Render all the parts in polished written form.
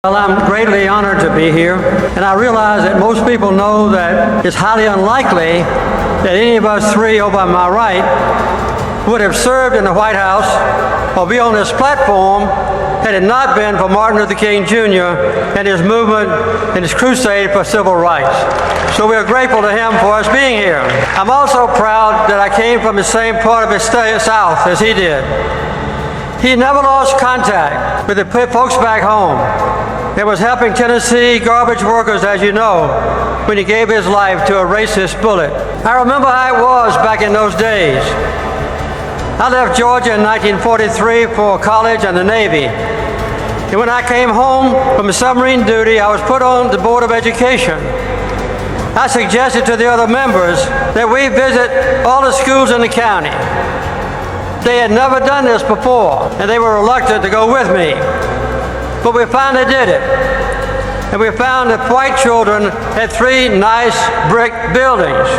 Well, I'm greatly honored to be here, and I realize that most people know that it's highly unlikely that any of us three over on my right would have served in the White House or be on this platform had it not been for Martin Luther King Jr. and his movement and his crusade for civil rights. So we are grateful to him for us being here. I'm also proud that I came from the same part of the South as he did. He never lost contact with the folks back home. It was helping Tennessee garbage workers, as you know, when he gave his life to a racist bullet. I remember how it was back in those days. I left Georgia in 1943 for college and the Navy. And when I came home from submarine duty, I was put on the Board of Education. I suggested to the other members that we visit all the schools in the county. They had never done this before, and they were reluctant to go with me. But we finally did it. And we found that white children had 3 nice brick buildings.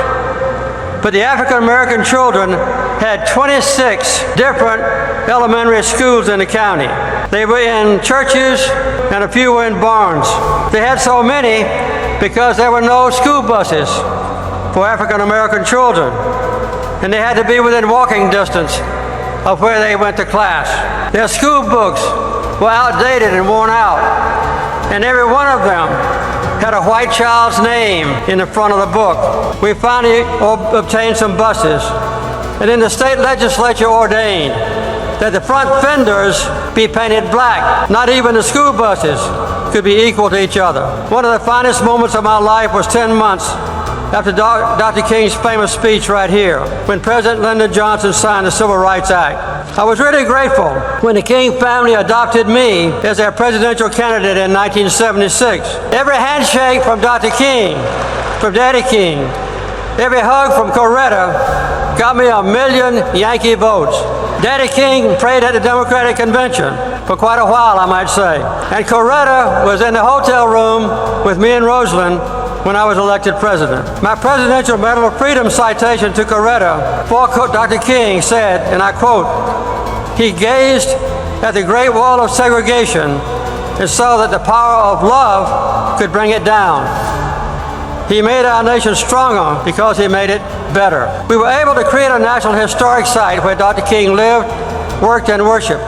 But the African American children had 26 different elementary schools in the county. They were in churches and a few were in barns. They had so many because there were no school buses for African American children. And they had to be within walking distance of where they went to class. Their school books were outdated and worn out, and every one of them had a white child's name in the front of the book. We finally obtained some buses, and then the state legislature ordained that the front fenders be painted black. Not even the school buses could be equal to each other. One of the finest moments of my life was 10 months after Dr. King's famous speech right here, when President Lyndon Johnson signed the Civil Rights Act. I was really grateful when the King family adopted me as their presidential candidate in 1976. Every handshake from Dr. King, from Daddy King, every hug from Coretta got me 1 million Yankee votes. Daddy King prayed at the Democratic Convention for quite a while, I might say. And Coretta was in the hotel room with me and Rosalynn when I was elected president. My Presidential Medal of Freedom citation to Coretta for Dr. King said, and I quote, "He gazed at the Great Wall of segregation and saw that the power of love could bring it down. He made our nation stronger because he made it better." We were able to create a National Historic Site where Dr. King lived, worked, and worshiped.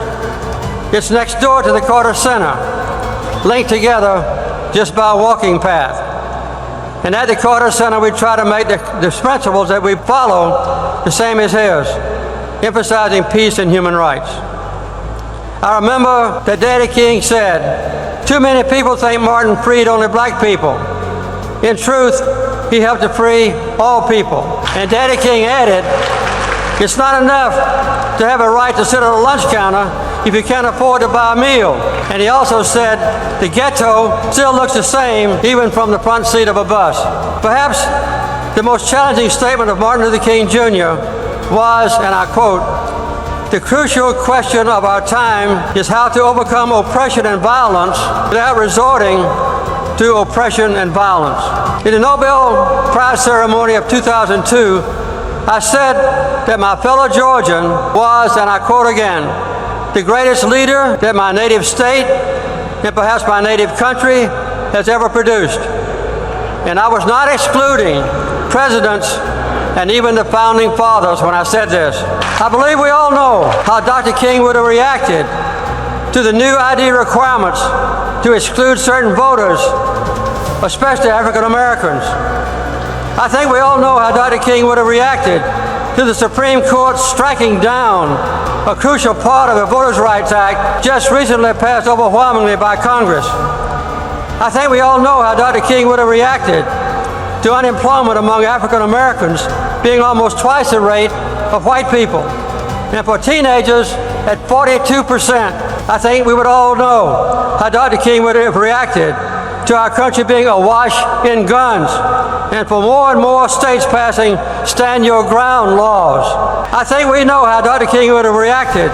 It's next door to the Carter Center, linked together just by a walking path. And at the Carter Center, we try to make the principles that we follow the same as his, emphasizing peace and human rights. I remember that Daddy King said, "Too many people think Martin freed only black people. In truth, he helped to free all people." And Daddy King added, "It's not enough to have a right to sit at a lunch counter if you can't afford to buy a meal." And he also said, "The ghetto still looks the same even from the front seat of a bus." Perhaps the most challenging statement of Martin Luther King Jr. was, and I quote, "The crucial question of our time is how to overcome oppression and violence without resorting to oppression and violence." In the Nobel Prize ceremony of 2002, I said that my fellow Georgian was, and I quote again, "the greatest leader that my native state and perhaps my native country has ever produced." And I was not excluding presidents and even the founding fathers when I said this. I believe we all know how Dr. King would have reacted to the new ID requirements to exclude certain voters, especially African Americans. I think we all know how Dr. King would have reacted to the Supreme Court striking down a crucial part of the Voters' Rights Act just recently passed overwhelmingly by Congress. I think we all know how Dr. King would have reacted to unemployment among African Americans being almost twice the rate of white people. And for teenagers at 42%, I think we would all know how Dr. King would have reacted to our country being awash in guns, and for more and more states passing stand your ground laws. I think we know how Dr. King would have reacted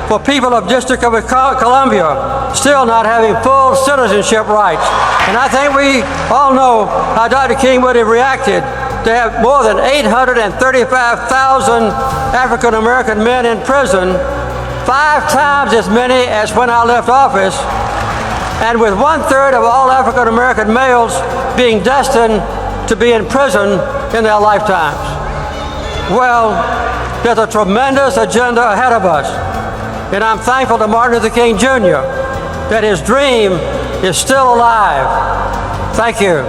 for people of District of Columbia still not having full citizenship rights. And I think we all know how Dr. King would have reacted to have more than 835,000 African American men in prison, 5 times as many as when I left office, and with 1/3 of all African American males being destined to be in prison in their lifetimes. Well, there's a tremendous agenda ahead of us, and I'm thankful to Martin Luther King Jr. that his dream is still alive. Thank you.